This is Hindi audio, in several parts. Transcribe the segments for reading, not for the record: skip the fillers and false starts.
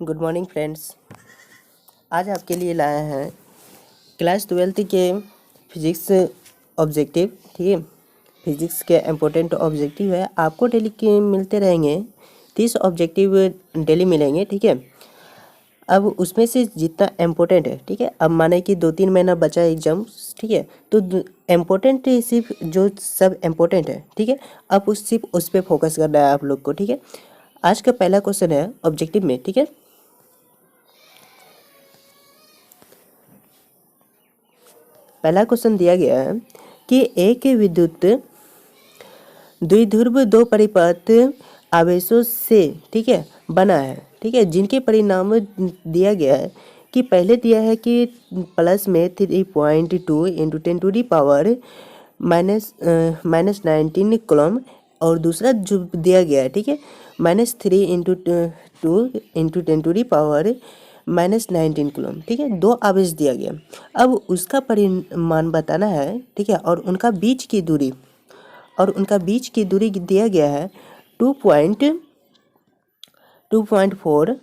Good morning friends. आज आपके लिए लाए हैं क्लास 12th के फिजिक्स ऑब्जेक्टिव। ठीक है, फिजिक्स के इम्पोर्टेंट ऑब्जेक्टिव है, आपको डेली के मिलते रहेंगे। 30 ऑब्जेक्टिव डेली मिलेंगे। ठीक है, अब उसमें से जितना इम्पोर्टेंट है, ठीक है, अब माने कि 2-3 महीना बचा एग्जाम्स, ठीक है, तो इम्पोर्टेंट सिर्फ जो सब इम्पोर्टेंट है, ठीक है, अब सिर्फ उस पर फोकस करना है आप लोग को। ठीक है, आज का पहला क्वेश्चन है ऑब्जेक्टिव में। ठीक है, पहला क्वेश्चन दिया गया है कि एक विद्युत द्विध्रुव दो परिपथ आवेशों से, ठीक है, बना है। ठीक है, जिनके परिणाम दिया गया है कि पहले दिया है कि प्लस में 3.2 इंटू 10⁻⁻⁻19 कूलम, और दूसरा जो दिया गया है, ठीक है, -3 इंटू 2 इंटू 10⁻⁻19 कूलम। ठीक है, दो आवेश दिया गया। अब उसका परिमाण बताना है। ठीक है, और उनका बीच की दूरी दिया गया है 2.4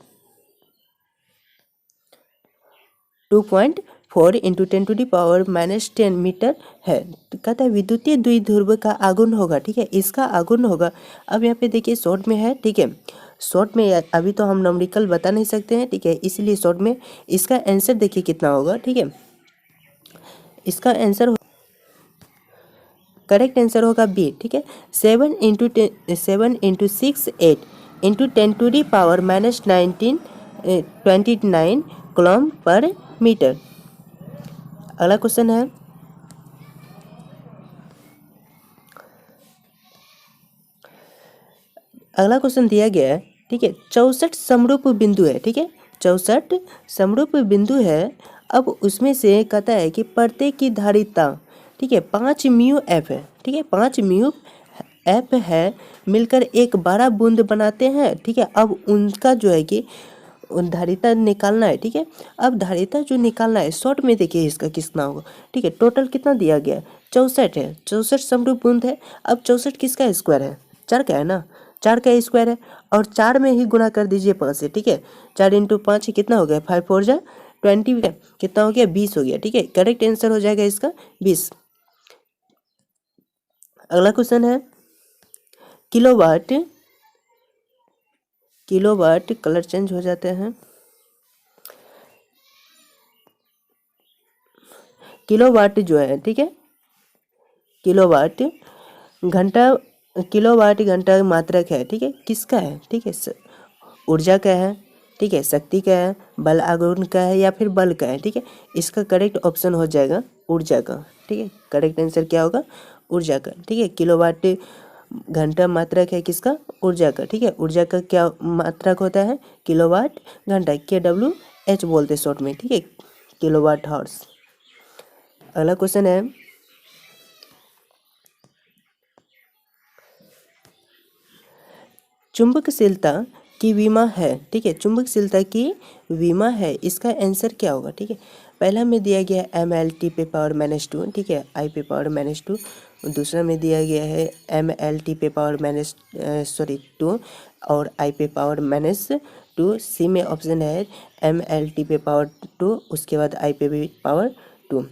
इंटू 10⁻⁻10 मीटर है। तो कहता है विद्युतीय द्विध्रुव का आघूर्ण होगा। ठीक है, इसका आघूर्ण होगा। अब यहाँ पे देखिए शॉर्ट में है। ठीक है, शॉर्ट में अभी तो हम नंबरिकल बता नहीं सकते हैं। ठीक है, इसलिए शॉर्ट में इसका आंसर देखिए कितना होगा। ठीक है, इसका आंसर करेक्ट आंसर होगा बी। ठीक है, 7 इंटू 6 8 इंटू 10⁻⁻29 कूलम पर मीटर। अगला क्वेश्चन है, अगला क्वेश्चन दिया गया है। ठीक है, 64 समरूप बिंदु है। ठीक है, 64 समरूप बिंदु है। अब उसमें से कहता है कि प्रत्येक की धारिता, ठीक है, 5 म्यू एफ है। ठीक है, 5 म्यू एफ है, मिलकर एक बड़ा बूंद बनाते हैं। ठीक है, अब उनका जो है कि धारिता निकालना है। ठीक है, अब धारिता जो निकालना है शॉर्ट में देखिए इसका कितना होगा। ठीक है, टोटल कितना दिया गया है 64 है, 64 समरूप बूंद है। अब 64 किसका स्क्वायर है, 4 का है ना, 4 का स्क्वायर है, और 4 में ही गुना कर दीजिए 5 से। ठीक है, 4 इंटू 5 कितना हो गया, 5 4 जा 20, कितना हो गया 20 हो गया। ठीक है, करेक्ट आंसर हो जाएगा इसका 20। अगला क्वेश्चन है किलोवाट, कलर चेंज हो जाते हैं। किलोवाट जो है, ठीक है, किलोवाट घंटा मात्रक है। ठीक है, किसका है, ठीक है, ऊर्जा का है, ठीक है, शक्ति का है, बल आघूर्ण का है, या फिर बल का है। ठीक है, इसका करेक्ट ऑप्शन हो जाएगा ऊर्जा का। ठीक है, करेक्ट आंसर क्या होगा, ऊर्जा का। ठीक है, किलोवाट घंटा मात्रक है किसका, ऊर्जा का। ठीक है, ऊर्जा का क्या मात्रक होता है, किलोवाट घंटा, KWH बोलते हैं शॉर्ट में। ठीक है, किलोवाट हॉर्स। अगला क्वेश्चन है, चुंबकशीलता की विमा है। ठीक है, चुंबकशीलता की विमा है, इसका आंसर क्या होगा। ठीक है, पहला में दिया गया है MLT पे पावर -2, ठीक है, I पे पावर -2। दूसरा में दिया गया है MLT पे पावर 2 और I पे पावर -2। सी में ऑप्शन है MLT पे पावर 2, उसके बाद I पे भी पावर 2।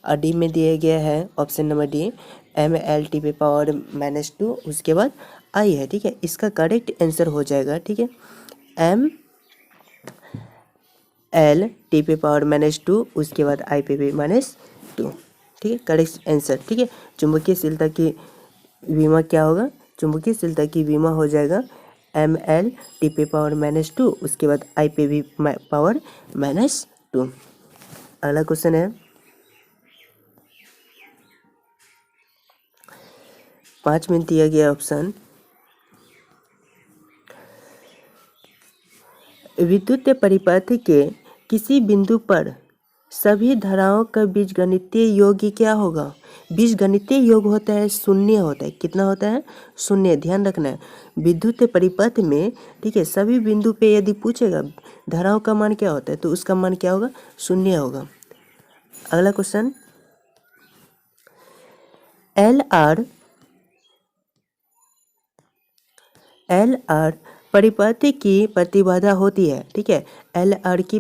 और डी में दिया गया है ऑप्शन नंबर डी MLT पे पावर -2, उसके बाद आई है। ठीक है, इसका करेक्ट आंसर हो जाएगा, ठीक है, MLT पे पावर -2, उसके बाद आई पे भी -2। ठीक है, करेक्ट आंसर। ठीक है, चुंबकीयशीलता की विमा क्या होगा, चुंबकीयशीलता की विमा हो जाएगा MLT पे पावर -2, उसके बाद आई पे भी पावर -2। अगला क्वेश्चन है, 5 में दिया गया ऑप्शन, विद्युत परिपथ के किसी बिंदु पर सभी धाराओं का बीजगणितीय योग क्या होगा। बीजगणितीय योग होता है शून्य, होता है कितना होता है, शून्य। ध्यान रखना है विद्युत परिपथ में, ठीक है, सभी बिंदु पे यदि पूछेगा धाराओं का मान क्या होता है, तो उसका मान क्या होगा, शून्य होगा। अगला क्वेश्चन, एल आर परिपथ की प्रतिबाधा होती है, ठीक है। एल आर की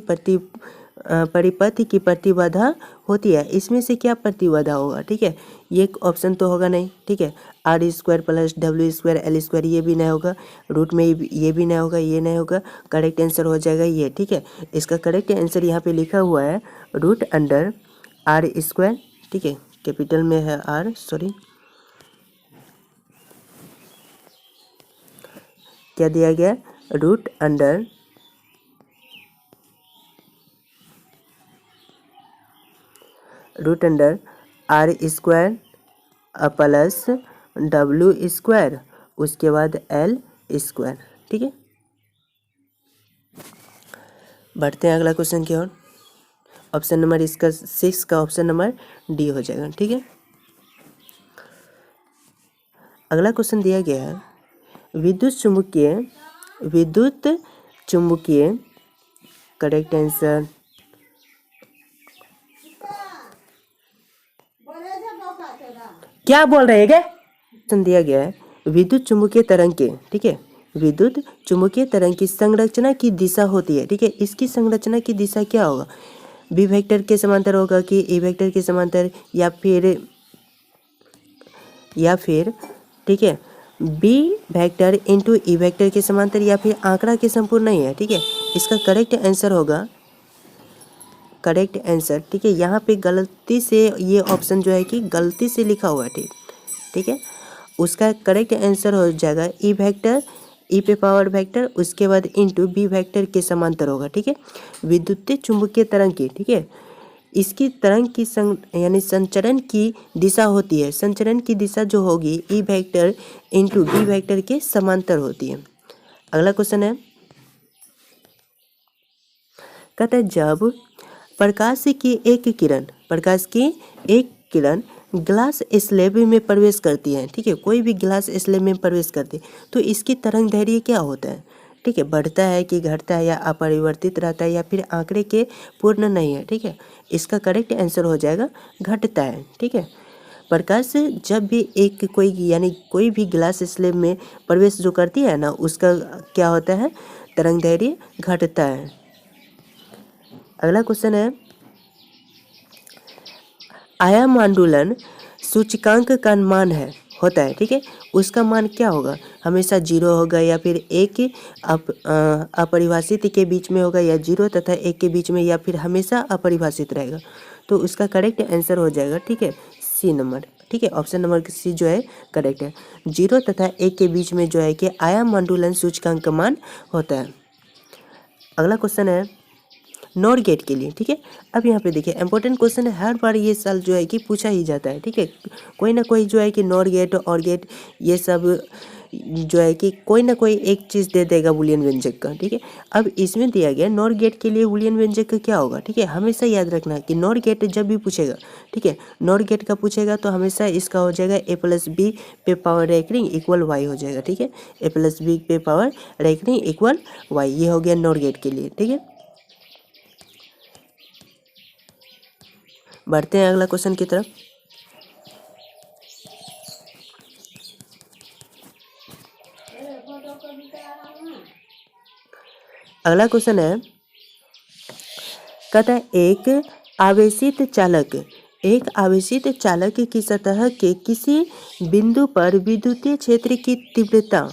परिपथ की प्रतिबाधा होती है, इसमें से क्या प्रतिबाधा होगा, ठीक है। ये ऑप्शन तो होगा नहीं, ठीक है। R square plus W square L square, ये भी नहीं होगा। रूट में ये भी नहीं होगा, ये नहीं होगा। करेक्ट आंसर हो जाएगा ये, ठीक है। इसका करेक्ट आंसर यहाँ पे लिखा हुआ है रूट अंडर आर स्क्वायर, ठीक है। कैपिटल में है आर, सॉरी, क्या दिया गया, root under R square plus W square, उसके बाद एल स्क्वायर, ठीक है। बढ़ते हैं अगला क्वेश्चन की ओर। ऑप्शन नंबर इसका 6 का ऑप्शन नंबर डी हो जाएगा, ठीक है। अगला क्वेश्चन दिया गया है विद्युत चुम्बकीय, करेक्ट आंसर, क्या बोल रहे हैं क्या, क्वेश्चन दिया गया है विद्युत चुम्बकीय तरंग के, ठीक है। विद्युत चुम्बकीय तरंग की संरचना की दिशा होती है, ठीक है। इसकी संरचना की दिशा क्या होगा, बी वेक्टर के समांतर होगा कि ए वेक्टर के समांतर, या फिर ठीक है, B vector into E vector के समांतर, या फिर आंकड़ा के संपूर्ण नहीं है, ठीक है। इसका करेक्ट आंसर होगा, करेक्ट आंसर, ठीक है। यहाँ पे गलती से ये ऑप्शन जो है कि गलती से लिखा हुआ है, ठीक है। उसका करेक्ट आंसर हो जाएगा ई वेक्टर, ई पे पावर वेक्टर, उसके बाद इंटू बी वेक्टर के समांतर होगा, ठीक है। विद्युतीय चुंबकीय तरंग की, ठीक है, इसकी तरंग की यानी संचरण की दिशा होती है, संचरण की दिशा जो होगी E vector into B vector के समांतर होती है। अगला क्वेश्चन है, कहता है जब प्रकाश की एक किरण ग्लास स्लैब में प्रवेश करती है, ठीक है, कोई भी ग्लास स्लैब में प्रवेश करती है तो इसकी तरंग दैर्घ्य क्या होता है, ठीक है। बढ़ता है कि घटता है, या अपरिवर्तित रहता है, या फिर आंकड़े के पूर्ण नहीं है, ठीक है। इसका करेक्ट आंसर हो जाएगा घटता है, ठीक है। प्रकाश जब भी कोई भी ग्लास स्लैब में प्रवेश जो करती है ना, उसका क्या होता है, तरंग दैर्घ्य घटता है। अगला क्वेश्चन है, आयाम आंदोलन सूचकांक का मान होता है, ठीक है, उसका मान क्या होगा, हमेशा 0 होगा, या फिर एक अपरिभाषित के बीच में होगा, या 0 तथा 1 के बीच में, या फिर हमेशा अपरिभाषित रहेगा। तो उसका करेक्ट आंसर हो जाएगा, ठीक है, सी नंबर, ठीक है। ऑप्शन नंबर सी जो है करेक्ट है। 0 तथा 1 के बीच में जो है कि आयाम आंदोलन सूचकांक का मान होता है। अगला क्वेश्चन है नॉर गेट के लिए, ठीक है। अब यहाँ पे देखिए इंपॉर्टेंट क्वेश्चन है, हर बार ये साल जो है कि पूछा ही जाता है, ठीक है। कोई ना कोई जो है कि नॉर गेट और गेट ये सब जो है कि कोई ना कोई एक चीज़ दे देगा बूलियन व्यंजक का, ठीक है। अब इसमें दिया गया नॉर गेट के लिए बूलियन व्यंजक का क्या होगा, ठीक है। हमेशा याद रखना कि नॉर गेट जब भी पूछेगा, ठीक है, नॉर गेट का पूछेगा तो हमेशा इसका हो जाएगा ए प्लस बी पे पावर रेकरिंग इक्वल वाई हो जाएगा, ठीक है। ए प्लस बी पे पावर रेकरिंग इक्वल वाई, ये हो गया नॉर गेट के लिए, ठीक है। बढ़ते हैं अगला क्वेश्चन की तरफ। अगला क्वेश्चन है, कहता है एक आवेशित चालक की सतह के किसी बिंदु पर विद्युतीय क्षेत्र की तीव्रता,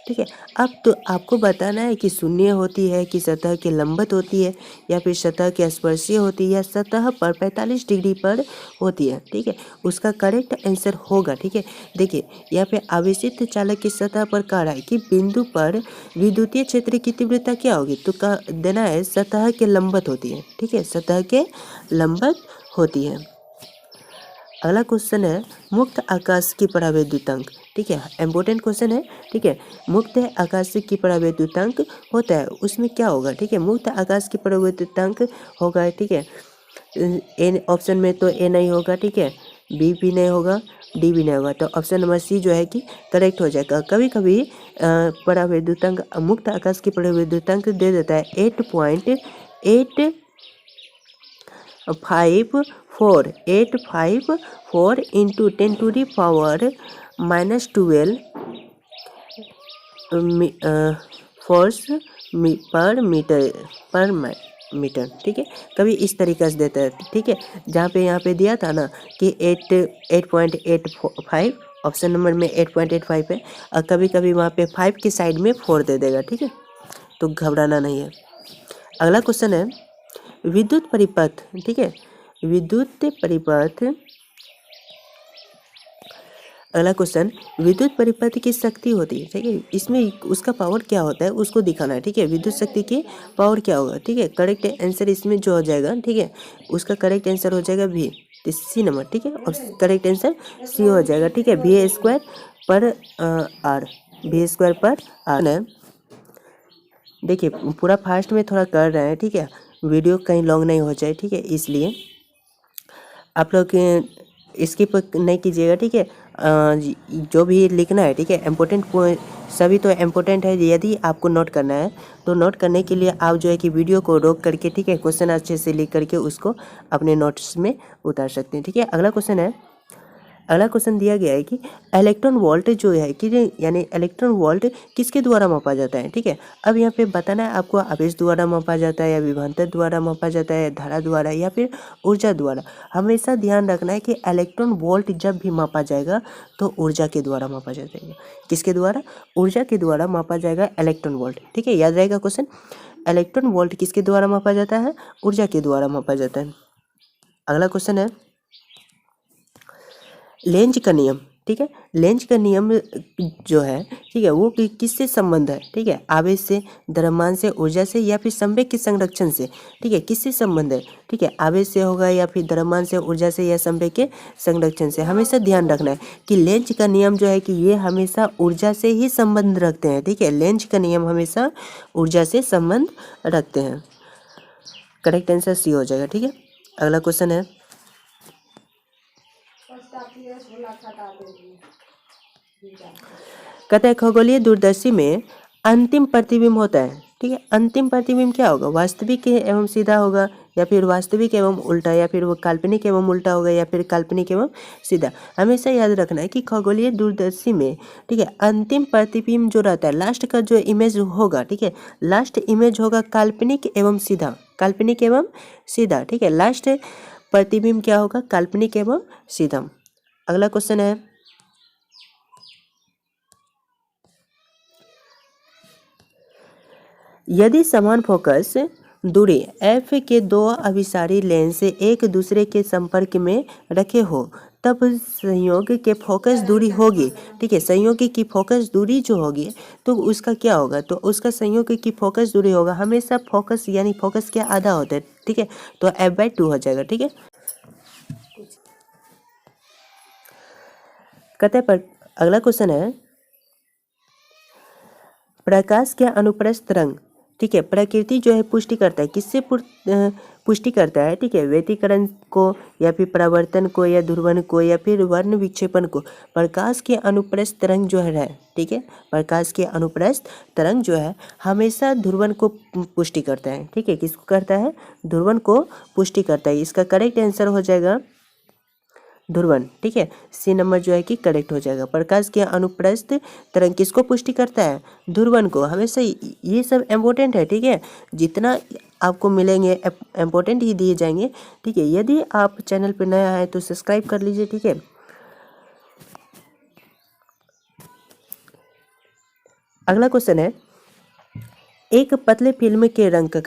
ठीक है। अब तो आपको बताना है कि शून्य होती है, कि सतह के लंबवत होती है, या फिर सतह के स्पर्शीय होती है, या सतह पर 45 डिग्री पर होती है, ठीक है। उसका करेक्ट आंसर होगा, ठीक है। देखिए यहाँ पे आवेशित चालक की सतह पर कह रहा है कि बिंदु पर विद्युतीय क्षेत्र की तीव्रता क्या होगी, तो का देना है सतह के लंबवत होती है, ठीक है, सतह के लंबवत होती है। अगला क्वेश्चन है मुक्त आकाश की परावैद्युतांक, ठीक है, इंपॉर्टेंट क्वेश्चन है, ठीक है। मुक्त आकाश की परावैद्युतांक होता है, उसमें क्या होगा, ठीक है, मुक्त आकाश की परावैद्युतांक होगा, ठीक है। ए ऑप्शन में तो ए नहीं होगा, ठीक है, बी भी नहीं होगा, डी भी नहीं होगा, तो ऑप्शन नंबर सी जो है कि करेक्ट हो जाएगा। कभी कभी परावैद्युतांक, मुक्त आकाश की परावैद्युतांक दे देता है 8.854 इंटू 10⁻⁻12 फोर्स पर मीटर, ठीक है। कभी इस तरीके से देता है, ठीक है। जहाँ पे यहाँ पे दिया था ना कि 8.85, ऑप्शन नंबर में 8.85 है, और कभी कभी वहाँ पे 5 की साइड में 4 दे देगा, ठीक है। तो घबराना नहीं है। अगला क्वेश्चन है विद्युत परिपथ, ठीक है। विद्युत परिपथ, अगला क्वेश्चन, विद्युत परिपथ की शक्ति होती है, ठीक है। इसमें उसका पावर क्या होता है उसको दिखाना है, ठीक है। विद्युत शक्ति की पावर क्या होगा, ठीक है। करेक्ट आंसर इसमें जो हो जाएगा, ठीक है, उसका करेक्ट आंसर हो जाएगा भी, सी नंबर, ठीक है। और करेक्ट आंसर सी हो जाएगा, ठीक है। वी स्क्वायर पर आर, वी स्क्वायर पर आर। देखिए पूरा फास्ट में थोड़ा कर रहे हैं, ठीक है, वीडियो कहीं लॉन्ग नहीं हो जाए, ठीक है, इसलिए आप लोग स्किप नहीं कीजिएगा, ठीक है। जो भी लिखना है, ठीक है, इम्पोर्टेंट सभी तो इम्पोर्टेंट है। यदि आपको नोट करना है तो नोट करने के लिए आप जो है कि वीडियो को रोक करके, ठीक है, क्वेश्चन अच्छे से लिख करके उसको अपने नोट्स में उतार सकते हैं, ठीक है। अगला क्वेश्चन है, अगला क्वेश्चन दिया गया है कि इलेक्ट्रॉन वोल्ट जो है कि यानी इलेक्ट्रॉन वोल्ट किसके द्वारा मापा जाता है, ठीक है। अब यहाँ पे बताना है आपको आवेश द्वारा मापा जाता है या विभवांतर द्वारा मापा जाता है, धारा द्वारा या फिर ऊर्जा द्वारा। हमेशा ध्यान रखना है कि इलेक्ट्रॉन वोल्ट जब भी मापा जाएगा तो ऊर्जा के द्वारा मापा जाएगा। किसके द्वारा? ऊर्जा के द्वारा मापा जाएगा इलेक्ट्रॉन वोल्ट, ठीक है, याद रहेगा क्वेश्चन। इलेक्ट्रॉन वोल्ट किसके द्वारा मापा जाता है? ऊर्जा के द्वारा मापा जाता है। अगला क्वेश्चन है लेंज का नियम, ठीक है। लेंज का नियम जो है, ठीक है, वो किससे संबंध है, ठीक है, आवेश से, द्रव्यमान से, ऊर्जा से या फिर संवेग के संरक्षण से, ठीक है, किससे संबंध है, ठीक है, आवेश से होगा या फिर द्रव्यमान से, ऊर्जा से या संवेग के संरक्षण से। हमेशा ध्यान रखना है कि लेंज का नियम जो है कि ये हमेशा ऊर्जा से ही संबंध रखते हैं, ठीक है। लेंज का नियम हमेशा ऊर्जा से संबंध रखते हैं। करेक्ट आंसर सी हो जाएगा, ठीक है। अगला क्वेश्चन है कहता है खगोलीय दूरदर्शी में अंतिम प्रतिबिंब होता है, ठीक है। अंतिम प्रतिबिंब क्या होगा? वास्तविक एवं सीधा होगा या फिर वास्तविक एवं उल्टा या फिर वो काल्पनिक एवं उल्टा होगा या फिर काल्पनिक एवं सीधा। हमेशा याद रखना है कि खगोलीय दूरदर्शी में, ठीक है, अंतिम प्रतिबिंब जो रहता है, लास्ट का जो इमेज होगा, ठीक है, लास्ट इमेज होगा काल्पनिक एवं सीधा, काल्पनिक एवं सीधा, ठीक है। लास्ट प्रतिबिंब क्या होगा? काल्पनिक एवं सीधा। अगला क्वेश्चन है यदि समान फोकस दूरी f के दो अभिसारी लेंस एक दूसरे के संपर्क में रखे हो तब संयोग के फोकस दूरी होगी, ठीक है। संयोग की फोकस दूरी जो होगी तो उसका क्या होगा? तो उसका संयोग की फोकस दूरी होगा, हमेशा फोकस यानी फोकस क्या आधा होता है, ठीक है, तो f/2 हो जाएगा, ठीक है। कहते पर अगला क्वेश्चन है प्रकाश के अनुप्रस्थ तरंग, ठीक है, प्रकृति जो है पुष्टि करता है, किससे पुष्टि करता है, ठीक है, व्यतिकरण को या फिर परावर्तन को या ध्रुवन को या फिर वर्ण विक्षेपण को। प्रकाश के अनुप्रस्थ तरंग जो है, ठीक है, प्रकाश के अनुप्रस्थ तरंग जो है हमेशा ध्रुवन को पुष्टि करता है, ठीक है। किसको करता है? ध्रुवन को पुष्टि करता है। इसका करेक्ट आंसर हो जाएगा ध्रुवन, ठीक है, सी नंबर जो है कि करेक्ट हो जाएगा। प्रकाश के अनुप्रस्थ तरंग किसको पुष्टि करता है? ध्रुवन को। हमेशा ये सब इम्पोर्टेंट है, ठीक है, जितना आपको मिलेंगे इम्पोर्टेंट ही दिए जाएंगे, ठीक है। यदि आप चैनल पर नया है तो सब्सक्राइब कर लीजिए, ठीक है। अगला क्वेश्चन है एक पतले फिल्म के रंग का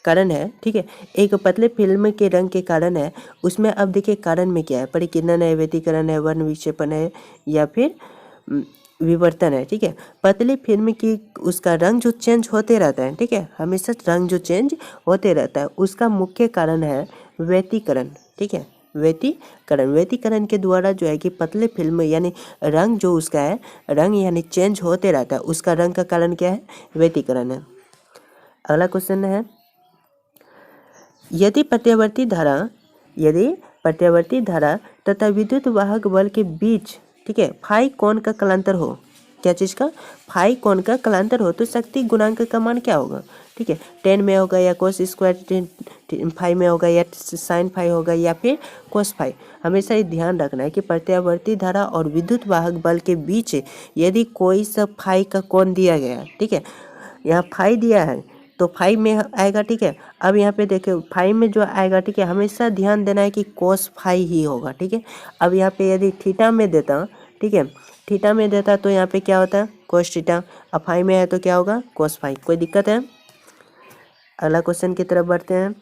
कारण है, ठीक है, एक पतले फिल्म के रंग के कारण है। उसमें अब देखिए कारण में क्या है? परिकिरण है, व्यतिकरण है, वर्ण विक्षेपण है या फिर विवर्तन है, ठीक है। पतली फिल्म की उसका रंग जो चेंज होते रहता है, ठीक है, हमेशा रंग जो चेंज होते रहता है, उसका मुख्य कारण है व्यतिकरण, ठीक है, व्यतिकरण के द्वारा जो है कि पतले फिल्म यानी रंग जो उसका है, रंग यानी चेंज होते रहता है, उसका रंग का कारण क्या है? व्यतिकरण है। अगला क्वेश्चन है यदि प्रत्यावर्ती धारा तथा विद्युत वाहक बल के बीच, ठीक है, फाई कोण का कलांतर हो, क्या चीज़ का, फाई कोण का कलांतर हो तो शक्ति गुणांक का मान क्या होगा, ठीक है, 10 में होगा या कोस स्क्वायर 5 में होगा या साइन 5 होगा या फिर कोस 5। हमेशा ये ध्यान रखना है कि प्रत्यावर्ती धारा और विद्युत वाहक बल के बीच यदि कोई सा फाई का कोण दिया गया है, ठीक है, यहाँ फाई दिया है तो फाइव में आएगा, ठीक है। अब यहाँ पे देखो फाइव में जो आएगा, ठीक है, हमेशा ध्यान देना है कि कोस फाइव ही होगा, ठीक है। अब यहाँ पे यदि थीटा में देता, ठीक है, थीटा में देता तो यहाँ पे क्या होता है, कोस थीटा। अब फाइव में है तो क्या होगा, कोस फाइव। कोई दिक्कत है? अगला क्वेश्चन की तरफ बढ़ते हैं।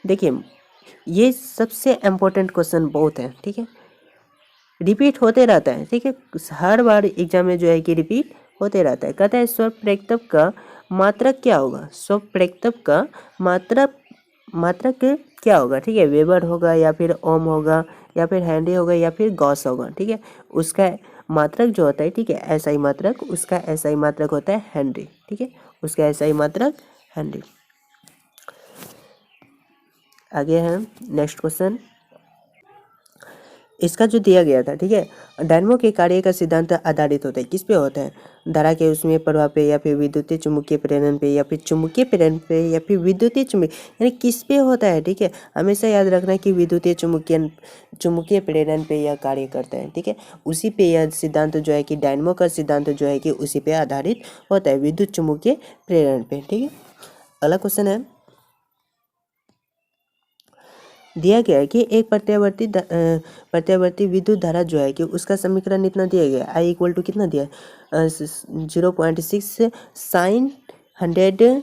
देखिए ये सबसे इम्पोर्टेंट क्वेश्चन बहुत है, ठीक है, रिपीट होते रहता है, ठीक है, हर बार एग्जाम में जो है कि रिपीट होते रहता है। कहता है स्वप्रेक्तव का मात्रक क्या होगा, स्वप्रेक्तव का मात्रक क्या होगा, ठीक है, वेबर होगा या फिर ओम होगा या फिर हेनरी होगा या फिर गॉस होगा, ठीक है। उसका मात्रक जो होता है, ठीक है, एसआई मात्रक, उसका एसआई मात्रक होता है हेनरी, ठीक है, उसका एसआई मात्रक हेनरी। आगे है नेक्स्ट क्वेश्चन, इसका जो दिया गया था, ठीक है, डायनमो के कार्य का सिद्धांत आधारित होता है किस पे होता है, धारा के उसमें प्रभाव पे या फिर विद्युतीय चुम्बकीय प्रेरण पे या फिर चुम्बकीय प्रेरण पे या फिर विद्युतीय चुम्बकीय, यानी किस पे होता है, ठीक है। हमेशा याद रखना कि विद्युतीय चुम्बकीय प्रेरण पे यह कार्य करता है, ठीक है, उसी पे यह सिद्धांत जो है कि डायनमो का सिद्धांत जो है कि उसी पे आधारित होता है, विद्युत चुम्बकीय प्रेरण पे, ठीक है। अगला क्वेश्चन है, दिया गया है कि एक प्रत्यावर्ती विद्युत धारा जो है कि उसका समीकरण इतना दिया गया है, आई इक्वल टू कितना दिया है, 0.6 साइन 100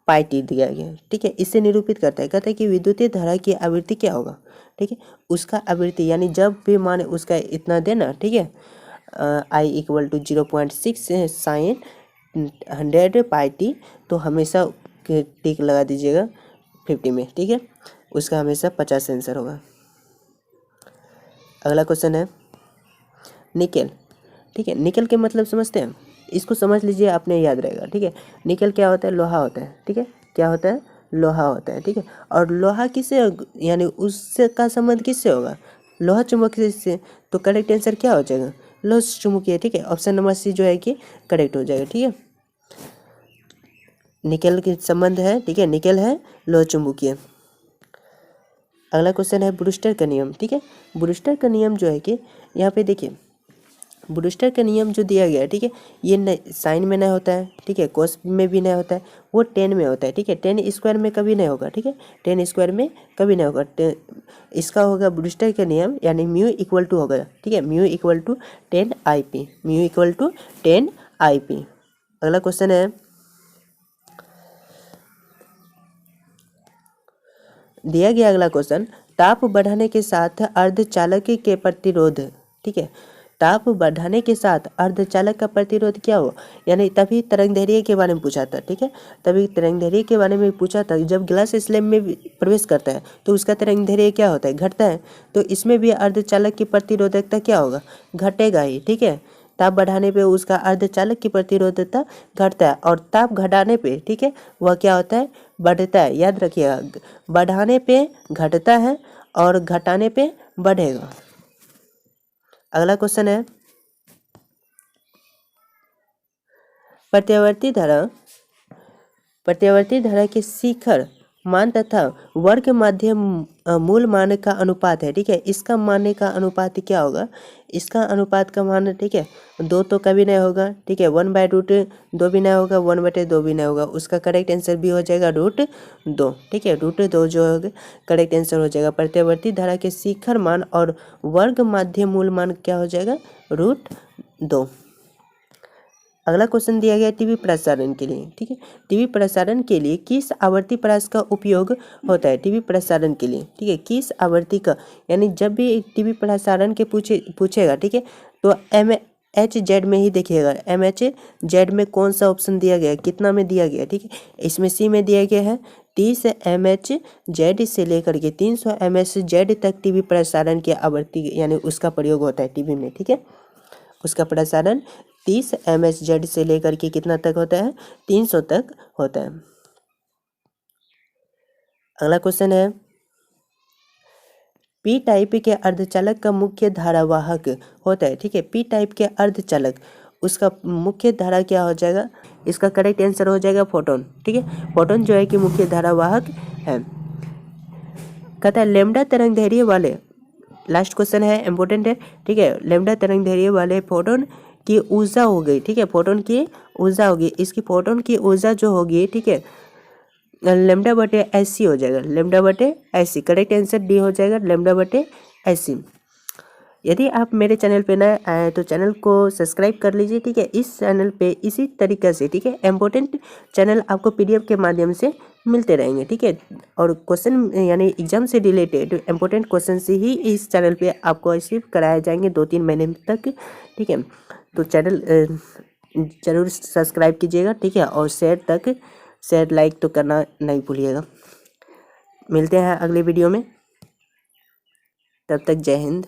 पाई टी दिया गया है, ठीक है। इससे निरूपित करता है, कहता है कि विद्युतीय धारा की आवृत्ति क्या होगा, ठीक है, उसका आवृत्ति यानी जब भी मान उसका इतना देना, ठीक है, i equal to 0.6 sine 100 pi t, तो हमेशा टिक लगा दीजिएगा 50 में, ठीक है, उसका हमेशा 50 आंसर होगा। अगला क्वेश्चन है निकेल, ठीक है, निकेल के मतलब समझते हैं, इसको समझ लीजिए, आपने याद रहेगा, ठीक है। निकेल क्या होता है, लोहा होता है, ठीक है, क्या होता है, लोहा होता है, ठीक है। और लोहा किससे यानी उससे का संबंध किससे होगा, लोहा चुंबकीय से, तो करेक्ट आंसर क्या हो जाएगा, लोहा चुंबकीय, ठीक है, ऑप्शन नंबर सी जो है कि करेक्ट हो जाएगा, ठीक है। निकेल के संबंध है, ठीक है, निकेल है लोहा चुंबकीय। अगला क्वेश्चन है ब्रूस्टर का नियम, ठीक है, ब्रूस्टर का नियम जो है कि यहाँ पे देखिए ब्रूस्टर का नियम जो दिया गया है, ठीक है, ये साइन में नहीं होता है, ठीक है, कोस में भी नहीं होता है, वो 10 में होता है, ठीक है, 10 स्क्वायर में कभी नहीं होगा, ठीक है, 10 स्क्वायर में कभी नहीं होगा। इसका होगा ब्रूस्टर का नियम यानी म्यू इक्वल टू होगा, ठीक है, mu equal to 10 IP, mu equal to 10 IP। अगला क्वेश्चन है, दिया गया अगला क्वेश्चन, ताप बढ़ाने के साथ अर्धचालक के प्रतिरोध, ठीक है, ताप बढ़ाने के साथ अर्धचालक का प्रतिरोध क्या हो, यानी तभी तरंगदैर्घ्य के बारे में पूछा था, ठीक है, तभी तरंगदैर्घ्य के बारे में पूछा था। जब ग्लास स्लैब में प्रवेश करता है तो उसका तरंगदैर्घ्य क्या होता है, घटता है, तो इसमें भी अर्धचालक की प्रतिरोधकता क्या होगा, घटेगा ही, ठीक है। ताप बढ़ाने पे उसका अर्धचालक की प्रतिरोधकता घटता है और ताप घटाने पे, ठीक है, वह क्या होता है, बढ़ता है। याद रखिएगा, बढ़ाने पे घटता है और घटाने पे बढ़ेगा। अगला क्वेश्चन है प्रत्यावर्ती धारा के शिखर मान तथा वर्ग माध्य मूल मान का अनुपात है, ठीक है, इसका मानने का अनुपात क्या होगा, इसका अनुपात का मान, ठीक है, 2 तो कभी नहीं होगा, ठीक है, 1/√2 भी नहीं होगा, 1/2 भी नहीं होगा, उसका करेक्ट आंसर भी हो जाएगा √2, ठीक है, √2 जो होगा करेक्ट आंसर हो जाएगा। प्रत्यावर्ती धारा के शिखर मान और वर्ग माध्य मूल मान क्या हो जाएगा, √2। अगला क्वेश्चन दिया गया टीवी प्रसारण के लिए, ठीक है, टीवी प्रसारण के लिए किस आवर्ती प्रास का उपयोग होता है, टीवी प्रसारण के लिए, ठीक है, किस आवर्ती का, यानी जब भी टीवी प्रसारण के पूछेगा, ठीक है, तो MHZ में ही देखिएगा, MHZ में कौन सा ऑप्शन दिया गया, कितना में दिया गया, ठीक है, इसमें सी में दिया गया है 30 MHZ से लेकर के 300 MHZ तक टीवी प्रसारण की आवर्ती यानी उसका प्रयोग होता है टीवी में, ठीक है, उसका प्रसारण 30 MHZ से लेकर के कितना तक होता है, 300 तक होता है। अगला क्वेश्चन है पी टाइप के अर्धचालक का मुख्य धारावाहक होता है, ठीक है। पी टाइप के अर्धचालक उसका मुख्य धारा क्या हो जाएगा, इसका करेक्ट आंसर हो जाएगा फोटोन, ठीक है। फोटोन जो है कि मुख्य धारावाहक है। कहता है लैम्डा तरंग दैर्ध्य वाले, लास्ट क्वेश्चन है, इंपॉर्टेंट है, ठीक है। लैम्डा तरंग दैर्ध्य वाले फोटोन की ऊर्जा हो गई, ठीक है। फोटोन की ऊर्जा होगी, इसकी फोटोन की ऊर्जा जो होगी, ठीक है, लैम्डा बटे एस सी हो जाएगा, लैम्डा बटे S C. Correct answer D हो जाएगा, लैम्डा बटे एस सी। यदि आप मेरे चैनल पे नए आए तो चैनल को सब्सक्राइब कर लीजिए, ठीक है। इस चैनल पे इसी तरीके से, ठीक है, इम्पोर्टेंट चैनल आपको पीडीएफ के माध्यम से मिलते रहेंगे, ठीक है। और क्वेश्चन यानी एग्जाम से रिलेटेड इम्पोर्टेंट क्वेश्चन से ही इस चैनल पे आपको रिसीव कराए जाएंगे 2-3 महीने तक, ठीक है। तो चैनल जरूर सब्सक्राइब कीजिएगा, ठीक है। और शेयर लाइक तो करना नहीं भूलिएगा। मिलते हैं अगले वीडियो में, तब तक जय हिंद।